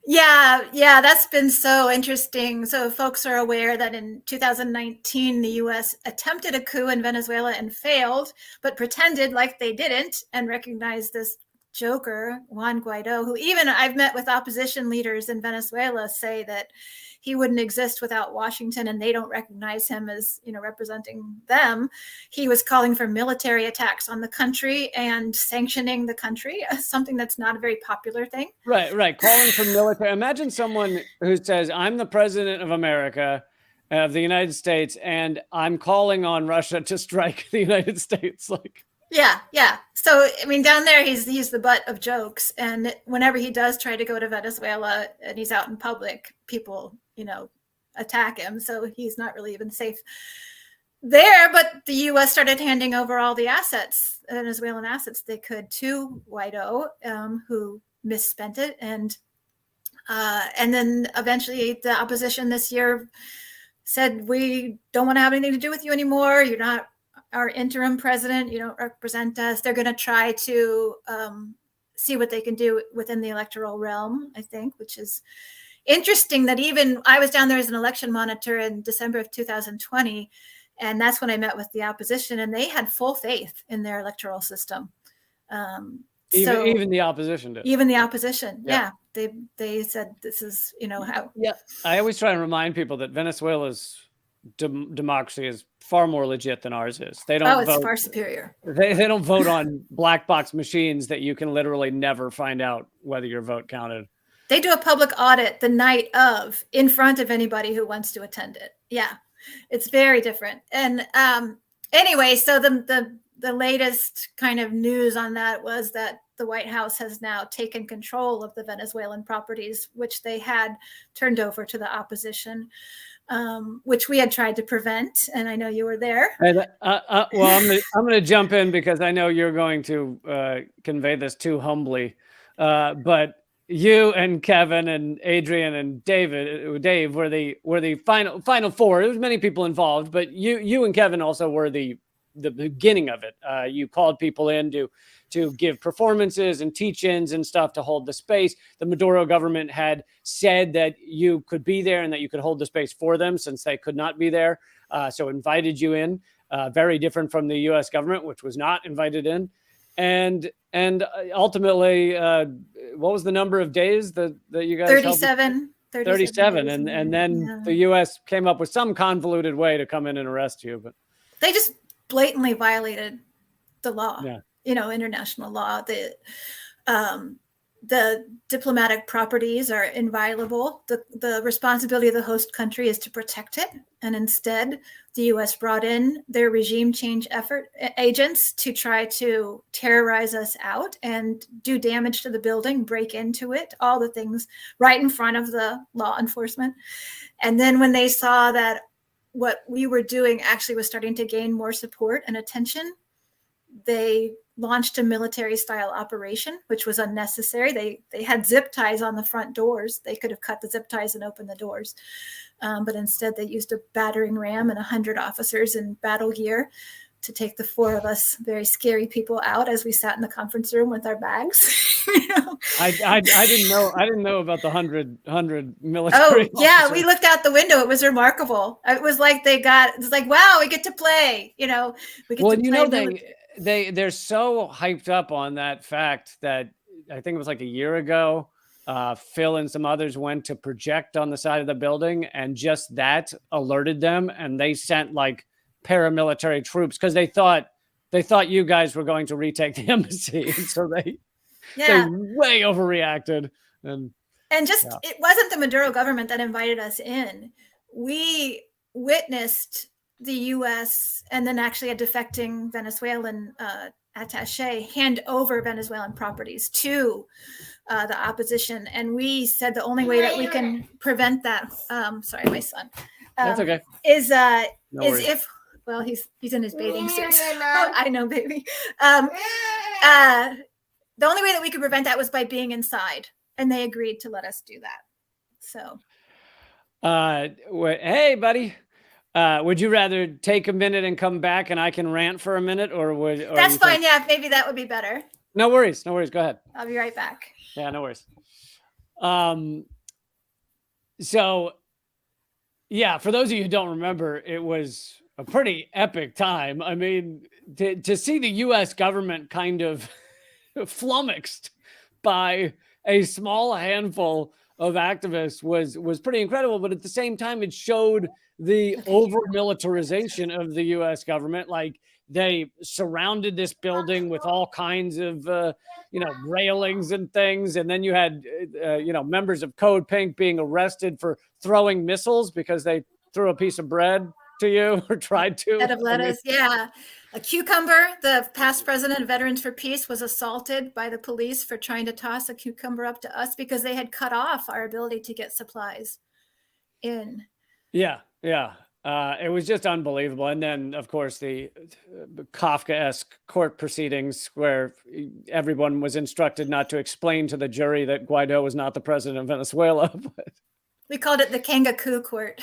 Yeah, that's been so interesting. So folks are aware that in 2019, the U.S. attempted a coup in Venezuela and failed, but pretended like they didn't and recognized this joker, Juan Guaido, who even I've met with opposition leaders in Venezuela say that he wouldn't exist without Washington, and they don't recognize him as, representing them. He was calling for military attacks on the country and sanctioning the country, something that's not a very popular thing. Right. Calling for military. Imagine someone who says, I'm the president of America, of the United States, and I'm calling on Russia to strike the United States. Like, yeah. So, I mean, down there, he's the butt of jokes. And whenever he does try to go to Venezuela and he's out in public, people, attack him. So he's not really even safe there. But the U.S. started handing over all the assets, Venezuelan assets they could, to Guaido, who misspent it. And then eventually the opposition this year said, we don't want to have anything to do with you anymore. You're not our interim president. You don't represent us. They're going to try to see what they can do within the electoral realm, I think, which is interesting that even I was down there as an election monitor in December of 2020. And that's when I met with the opposition, and they had full faith in their electoral system. Even the opposition did. Even the opposition. Yeah. They said this is, how. Yeah. I always try and remind people that Venezuela's democracy is far more legit than ours is. They don't it's far superior. They don't vote on black box machines that you can literally never find out whether your vote counted. They do a public audit the night of in front of anybody who wants to attend it. Yeah, it's very different. And anyway, so the latest kind of news on that was that the White House has now taken control of the Venezuelan properties, which they had turned over to the opposition, which we had tried to prevent. And I know you were there. Well, I'm going to jump in because I know you're going to convey this too humbly. But you and Kevin and Adrian and Dave were the final four. There was many people involved, but you and Kevin also were the beginning of it. You called people in to give performances and teach-ins and stuff to hold the space. The Maduro government had said that you could be there and that you could hold the space for them since they could not be there. So invited you in, very different from the U.S. government, which was not invited in. And ultimately, what was the number of days that you guys 37. 37. And then the U.S. came up with some convoluted way to come in and arrest you. But they just blatantly violated the law, international law. The diplomatic properties are inviolable. The responsibility of the host country is to protect it. And instead, the U.S. brought in their regime change agents to try to terrorize us out and do damage to the building, break into it, all the things right in front of the law enforcement. And then when they saw that what we were doing actually was starting to gain more support and attention, they launched a military-style operation, which was unnecessary. They had zip ties on the front doors. They could have cut the zip ties and opened the doors. But instead, they used a battering ram and 100 officers in battle gear to take the four of us very scary people out as we sat in the conference room with our bags. I didn't know about the 100 military. Oh yeah, we looked out the window. It was remarkable. It was like wow, we get to play. We get to play. They're so hyped up on that fact that I think it was like a year ago, Phil and some others went to project on the side of the building, and just that alerted them, and they sent like paramilitary troops because they thought you guys were going to retake the embassy, and so they way overreacted. It wasn't the Maduro government that invited us in. We witnessed the U.S. and then actually a defecting Venezuelan attaché hand over Venezuelan properties to the opposition. And we said the only way that we can prevent that, sorry, my son. That's okay. Is if, well, he's in his bathing suit. I know, baby. The only way that we could prevent that was by being inside. And they agreed to let us do that. So. Hey, buddy. Would you rather take a minute and come back and I can rant for a minute, or that's fine. Yeah, maybe that would be better. No worries. Go ahead. I'll be right back. Yeah, no worries. So yeah, for those of you who don't remember, it was a pretty epic time. I mean, to see the U.S. government kind of flummoxed by a small handful of activists was pretty incredible. But at the same time, it showed the over militarization of the U.S. government. Like, they surrounded this building with all kinds of, railings and things. And then you had, members of Code Pink being arrested for throwing missiles because they threw a piece of bread to you or tried to. Bed of lettuce, yeah. A cucumber, the past president of Veterans for Peace, was assaulted by the police for trying to toss a cucumber up to us because they had cut off our ability to get supplies in. Yeah. It was just unbelievable. And then, of course, the Kafkaesque court proceedings where everyone was instructed not to explain to the jury that Guaido was not the president of Venezuela. We called it the Kangaku court.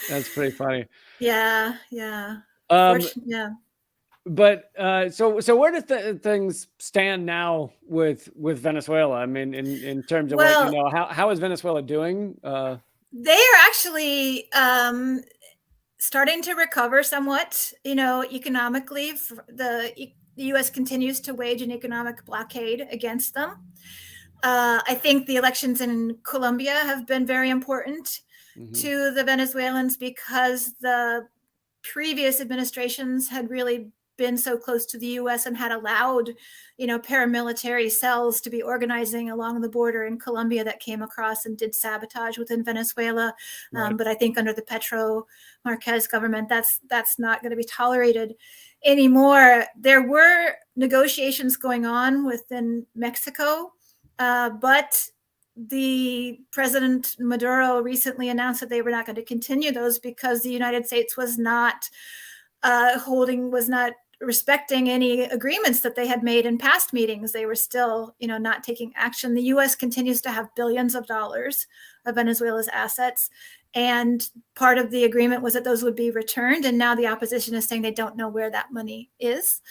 That's pretty funny. Yeah. But so where do things stand now with Venezuela? I mean, in terms of what you know, how is Venezuela doing? They are actually starting to recover somewhat. Economically, the U.S. continues to wage an economic blockade against them. I think the elections in Colombia have been very important to the Venezuelans because the previous administrations had really been so close to the U.S. and had allowed, paramilitary cells to be organizing along the border in Colombia that came across and did sabotage within Venezuela. Right. But I think under the Petro Marquez government, that's not going to be tolerated anymore. There were negotiations going on within Mexico, but the President Maduro recently announced that they were not going to continue those because the United States was not respecting any agreements that they had made in past meetings. They were still, not taking action. The U.S. continues to have billions of dollars of Venezuela's assets. And part of the agreement was that those would be returned. And now the opposition is saying they don't know where that money is.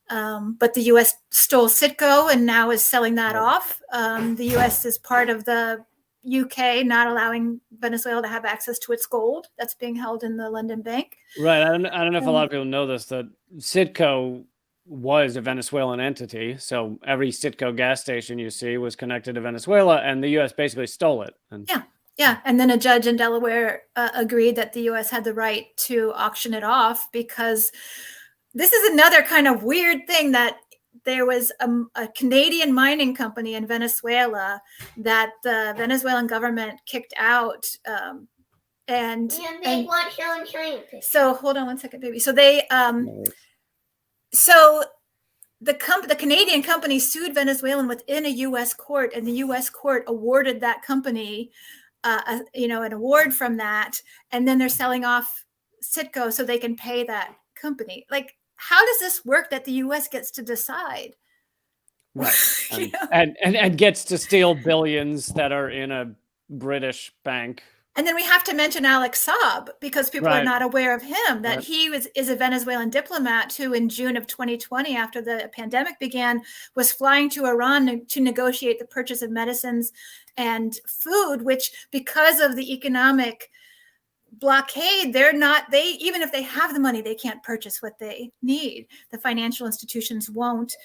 But the U.S. stole Citgo and now is selling that off. The U.S. is part of the UK not allowing Venezuela to have access to its gold that's being held in the London Bank. Right. I don't know if a lot of people know this, that Citgo was a Venezuelan entity. So every Citgo gas station you see was connected to Venezuela, and the U.S. basically stole it. Yeah. And then a judge in Delaware agreed that the U.S. had the right to auction it off, because this is another kind of weird thing, that there was a Canadian mining company in Venezuela that the Venezuelan government kicked out. And they want showing. So hold on one second, baby. So they, so the Canadian company sued Venezuelan within a U.S. court, and the U.S. court awarded that company, an award from that, and then they're selling off Citgo so they can pay that company. Like, how does this work that the U.S. gets to decide? Right. And gets to steal billions that are in a British bank. And then we have to mention Alex Saab, because people are not aware of him, that he is a Venezuelan diplomat who in June of 2020, after the pandemic began, was flying to Iran to negotiate the purchase of medicines and food, which, because of the economic blockade, even if they have the money, they can't purchase what they need. The financial institutions won't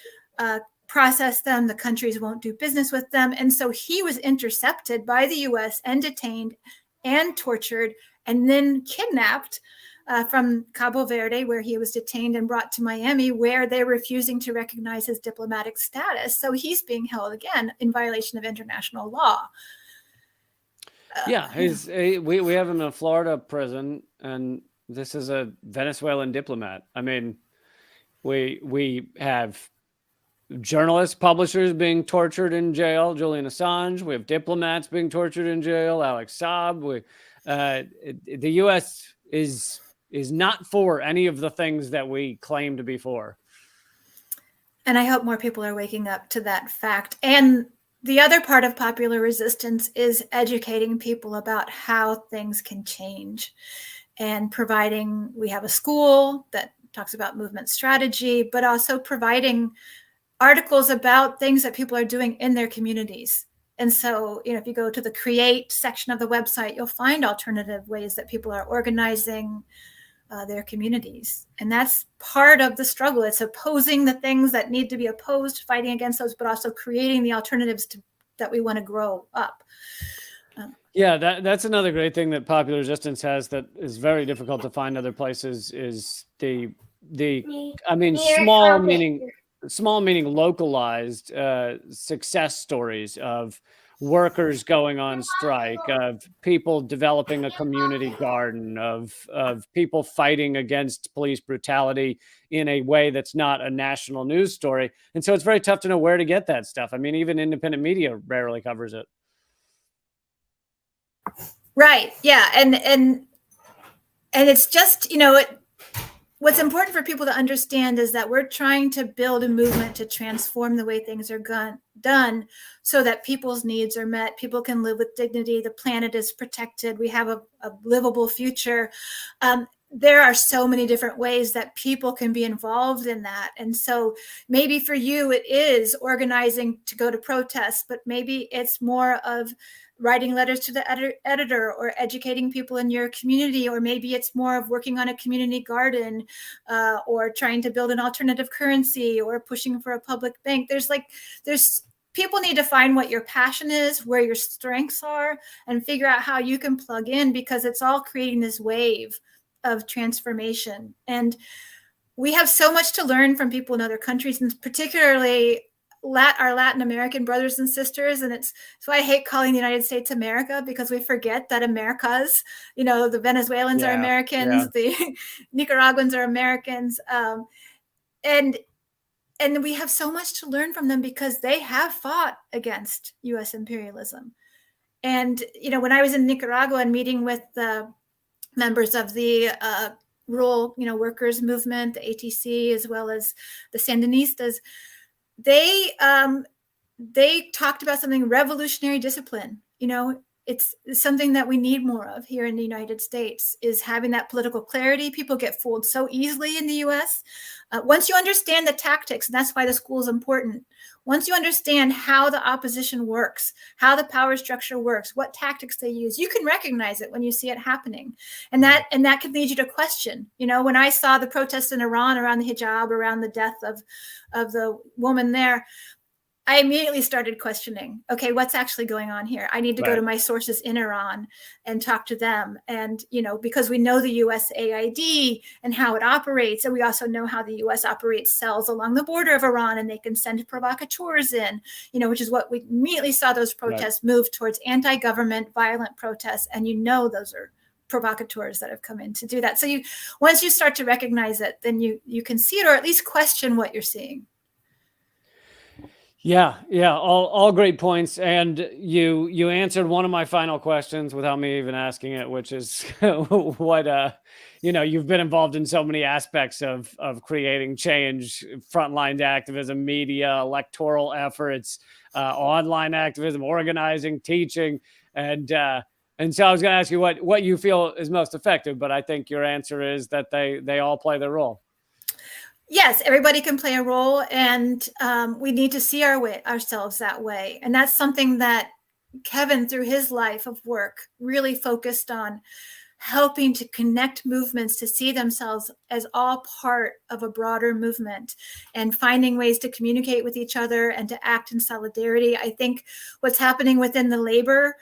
process them. The countries won't do business with them. And so he was intercepted by the U.S. and detained and tortured and then kidnapped from Cabo Verde, where he was detained, and brought to Miami, where they're refusing to recognize his diplomatic status. So he's being held again in violation of international law. We have him in a Florida prison, and this is a Venezuelan diplomat. I mean, we have journalists, publishers being tortured in jail, Julian Assange. We have diplomats being tortured in jail, Alex Saab. The U.S. is not for any of the things that we claim to be for. And I hope more people are waking up to that fact. And the other part of popular resistance is educating people about how things can change, and we have a school that talks about movement strategy, but also providing articles about things that people are doing in their communities. And so, if you go to the create section of the website, you'll find alternative ways that people are organizing their communities. And that's part of the struggle. It's opposing the things that need to be opposed, fighting against those, but also creating the alternatives that we want to grow up. That's another great thing that popular resistance has that is very difficult to find other places, is small meaning localized success stories of workers going on strike, of people developing a community garden, of people fighting against police brutality in a way that's not a national news story. And so it's very tough to know where to get that stuff. I mean, even independent media rarely covers it. Right. Yeah. And it's just, what's important for people to understand is that we're trying to build a movement to transform the way things are done so that people's needs are met. People can live with dignity. The planet is protected. We have a livable future. There are so many different ways that people can be involved in that. And so maybe for you, it is organizing to go to protests, but maybe it's more of writing letters to the editor, or educating people in your community, or maybe it's more of working on a community garden, or trying to build an alternative currency, or pushing for a public bank. There's people need to find what your passion is, where your strengths are, and figure out how you can plug in, because it's all creating this wave of transformation. And we have so much to learn from people in other countries, and particularly our Latin American brothers and sisters. And it's why I hate calling the United States America, because we forget that Americas, the Venezuelans are Americans, the Nicaraguans are Americans. And we have so much to learn from them, because they have fought against U.S. imperialism. And, when I was in Nicaragua and meeting with the members of the rural, workers movement, the ATC, as well as the Sandinistas, they talked about something, revolutionary discipline. It's something that we need more of here in the United States, is having that political clarity. People get fooled so easily in the US. Once you understand the tactics, and that's why the school is important. Once you understand how the opposition works, how the power structure works, what tactics they use, you can recognize it when you see it happening. And that can lead you to question. When I saw the protests in Iran around the hijab, around the death of the woman there, I immediately started questioning, okay, what's actually going on here? I need to go to my sources in Iran and talk to them. And, because we know the USAID and how it operates, and we also know how the US operates cells along the border of Iran, and they can send provocateurs in, which is what we immediately saw those protests move towards anti-government violent protests. And those are provocateurs that have come in to do that. So once you start to recognize it, then you can see it, or at least question what you're seeing. Yeah. All great points. And you answered one of my final questions without me even asking it, which is what, you've been involved in so many aspects of creating change, frontline activism, media, electoral efforts, online activism, organizing, teaching. And so I was going to ask you what you feel is most effective, but I think your answer is that they all play their role. Yes, everybody can play a role, and we need to see ourselves that way. And that's something that Kevin, through his life of work, really focused on, helping to connect movements to see themselves as all part of a broader movement, and finding ways to communicate with each other and to act in solidarity. I think what's happening within the labor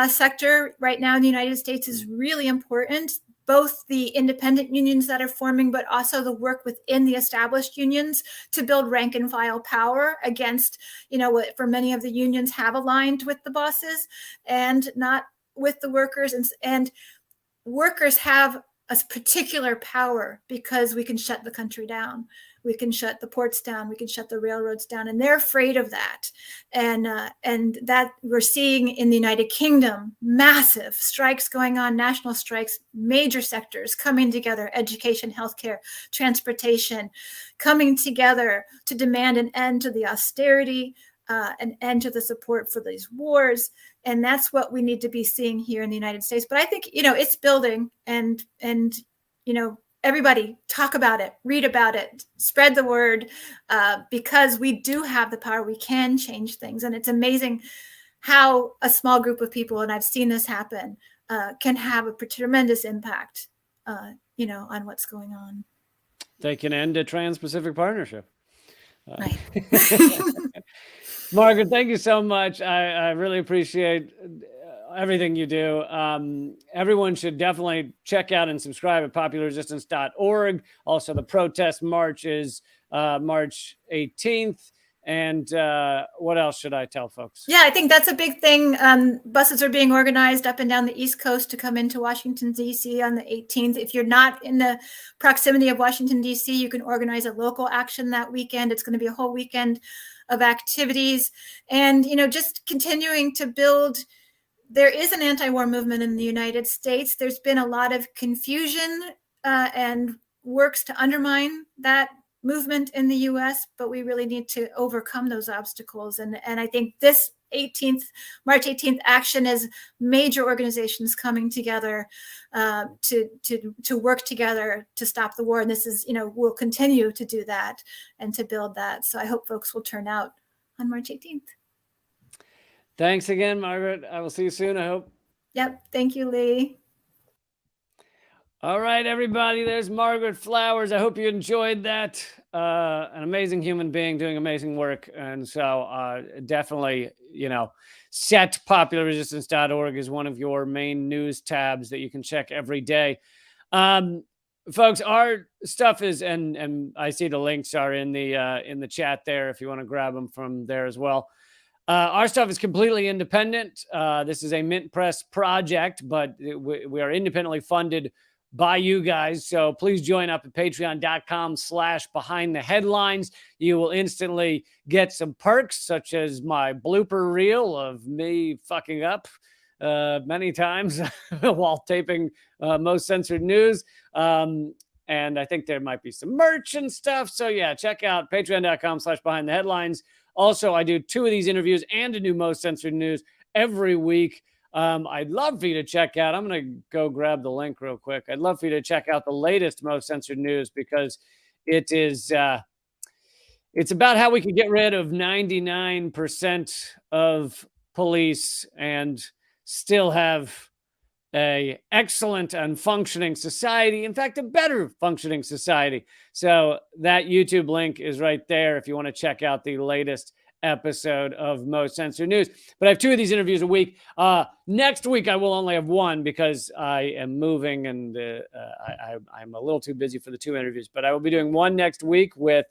sector right now in the United States is really important. Both the independent unions that are forming, but also the work within the established unions to build rank and file power against, what for many of the unions have aligned with the bosses and not with the workers. And workers have a particular power because we can shut the country down. We can shut the ports down. We can shut the railroads down. And they're afraid of that. And that we're seeing in the United Kingdom, massive strikes going on, national strikes, major sectors coming together, education, healthcare, transportation, coming together to demand an end to the austerity, an end to the support for these wars. And that's what we need to be seeing here in the United States. But I think, it's building, and everybody talk about it, read about it, spread the word, because we do have the power. We can change things. And it's amazing how a small group of people, and I've seen this happen, can have a tremendous impact, on what's going on. They can end a Trans-Pacific Partnership. Right. Margaret, thank you so much. I really appreciate everything you do. Everyone should definitely check out and subscribe at popularresistance.org. Also, the protest march is March 18th. And what else should I tell folks? Yeah, I think that's a big thing. Buses are being organized up and down the East Coast to come into Washington, D.C. on the 18th. If you're not in the proximity of Washington, D.C., you can organize a local action that weekend. It's going to be a whole weekend of activities. And, just continuing to build. There is an anti-war movement in the United States. There's been a lot of confusion and works to undermine that movement in the US, but we really need to overcome those obstacles. And I think this March 18th action is major organizations coming together to work together to stop the war. And this is, we'll continue to do that and to build that. So I hope folks will turn out on March 18th. Thanks again, Margaret. I will see you soon, I hope. Yep. Thank you, Lee. All right, everybody. There's Margaret Flowers. I hope you enjoyed that. An amazing human being doing amazing work. And so definitely, set popularresistance.org is one of your main news tabs that you can check every day. Folks, our stuff is, and I see the links are in the chat there if you want to grab them from there as well. Our stuff is completely independent. This is a Mint Press project, but we are independently funded by you guys. So please join up at patreon.com/behind the headlines. You will instantly get some perks, such as my blooper reel of me fucking up many times while taping Most Censored News. And I think there might be some merch and stuff. So yeah, check out patreon.com/behind the headlines. Also, I do 2 of these interviews and a new Most Censored News every week. I'd love for you to check out. I'm going to go grab the link real quick. I'd love for you to check out the latest Most Censored News because it is it's about how we can get rid of 99% of police and still have a excellent and functioning society. In fact, a better functioning society. So that YouTube link is right there if you want to check out the latest episode of Most Censored News. But I have 2 of these interviews a week. Next week, I will only have 1 because I am moving and I'm a little too busy for the 2 interviews. But I will be doing 1 next week with,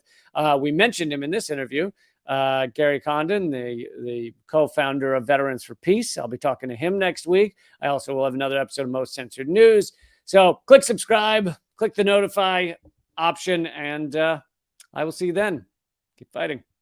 we mentioned him in this interview, Gary Condon, the co-founder of Veterans for Peace. I'll be talking to him next week. I also will have another episode of Most Censored News. So click subscribe, click the notify option, and I will see you then. Keep fighting.